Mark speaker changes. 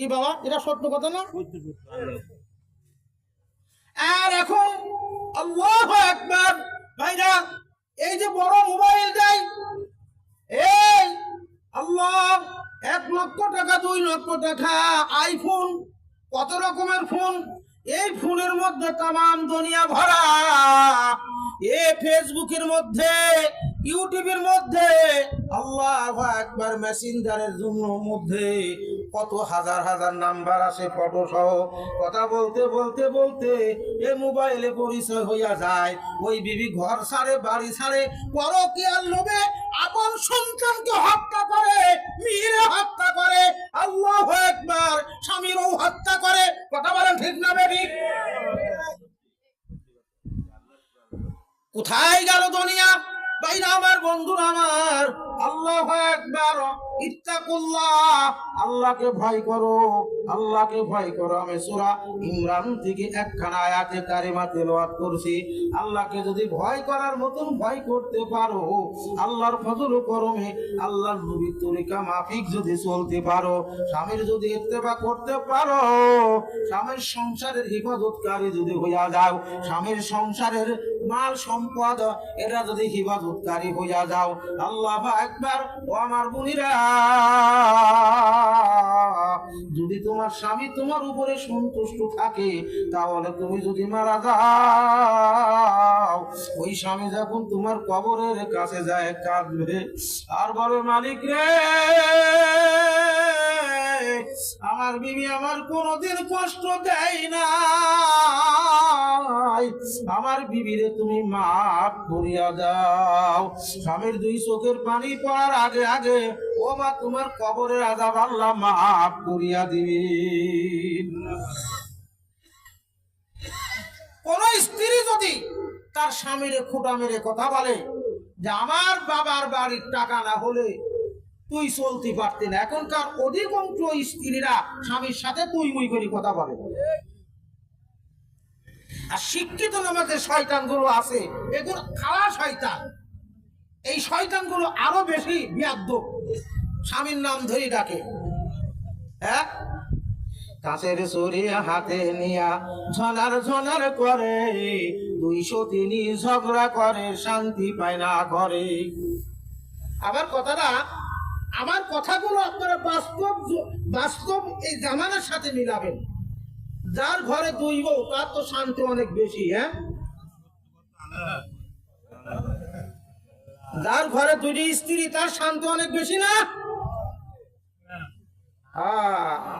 Speaker 1: কি বাবা, এটা সত্য কথা না? আর এখন আল্লাহু আকবার ভাইরা, এই যে বড় মোবাইল দেয়, এই আল্লাহ, 1 লক্ষ টাকা 2 লক্ষ টাকা আইফোন, কত রকমের ফোন, এই ফোনের মধ্যে তামাম দুনিয়া ভরা। এ ফেসবুকের মধ্যে, ইউটিউবের মধ্যে, আল্লাহু আকবার মেসেঞ্জারের জন্য মধ্যে কত হাজার হাজার নাম্বার আছে ফটো সহ। কথা বলতে বলতে বলতে এ মোবাইলে পরিচয় হইয়া যায়। ওই বিবি ঘর ছাড়ে, বাড়ি ছাড়ে, পরকীয়ার লোভে আপন সন্তানকে হত্যা করে, মেয়েরে হত্যা করে, আল্লাহু আকবার স্বামীরও হত্যা করে। কথা বলেন ঠিক না বেঠিক? কোথায় গেল দুনিয়া? ভাইরা আমার, বন্ধুরা আমার, আল্লাহু আকবার, ইত্তাকুল্লাহ, আল্লাহকে ভয় করো, আল্লাহকে ভয় করো। আমি সূরা ইমরান থেকে একখানা আয়াতে কারিমা তেলাওয়াত করছি। আল্লাহকে যদি ভয় করার মতন ভয় করতে পারো, আল্লাহর ফজল ও করমে আল্লাহর নবীর তরিকা মাফিক যদি চলতে পারো, স্বামীর যদি ইত্তেবা করতে পারো, স্বামীর সংসারের হিফাজতকারী যদি হইয়া যাও, স্বামীর সংসারের মাল সম্পদ এরা যদি হিফাজতকারী হইয়া যাও, আল্লাহু আকবার। ও আমার বোনেরা, যদি তোমার স্বামী তোমার উপরে সন্তুষ্ট থাকে, তাহলে তুমি যদি মারা যাও, ওই স্বামী যখন তোমার কবরের কাছে যায় কাঁদবে আর বলে, মালিক রে, আমার বিবি আমার কোনোদিন কষ্ট দেয় না, আমার বিবিরে তুমি মাফ করিয়া দাও। স্বামীর 2 চোখের পানি পড়ার আগে আগে, ও মা, তোমার কবরের আযাব আল্লাহ মাফ করিয়া দিবেন। কোন স্ত্রী যদি তার স্বামীরে খোঁটা মেরে কথা বলে যে আমার বাবার বাড়ির টাকা না হলে তুই চলতে পারতি না, এখনকার অধিকাংশ স্ত্রীরা স্বামীর সাথে তুই মুই করে কথা বলে। আর শিক্ষিত নামে শয়তানগুলো আছে, এগুলো খাওয়া শয়তান। এই শয়তানগুলো আরো বেশি বিয়াদ্দপ, স্বামীর নাম ধরে ডাকে। হ্যাঁ, কাছের ছুরি হাতে নিয়া ঝনার ঝনার করে, 203 ঝগড়া করে, শান্তি পায় না ঘরে। আমার কথাটা, আমার কথাগুলো আপনারা বাস্তব বাস্তব এই জামানার সাথে মিলাবেন। যার ঘরে 2 বউ, তার তো শান্তি অনেক বেশি। হ্যাঁ, যার ঘরে 2টি স্ত্রী, তার শান্তি অনেক বেশি না? হ্যাঁ।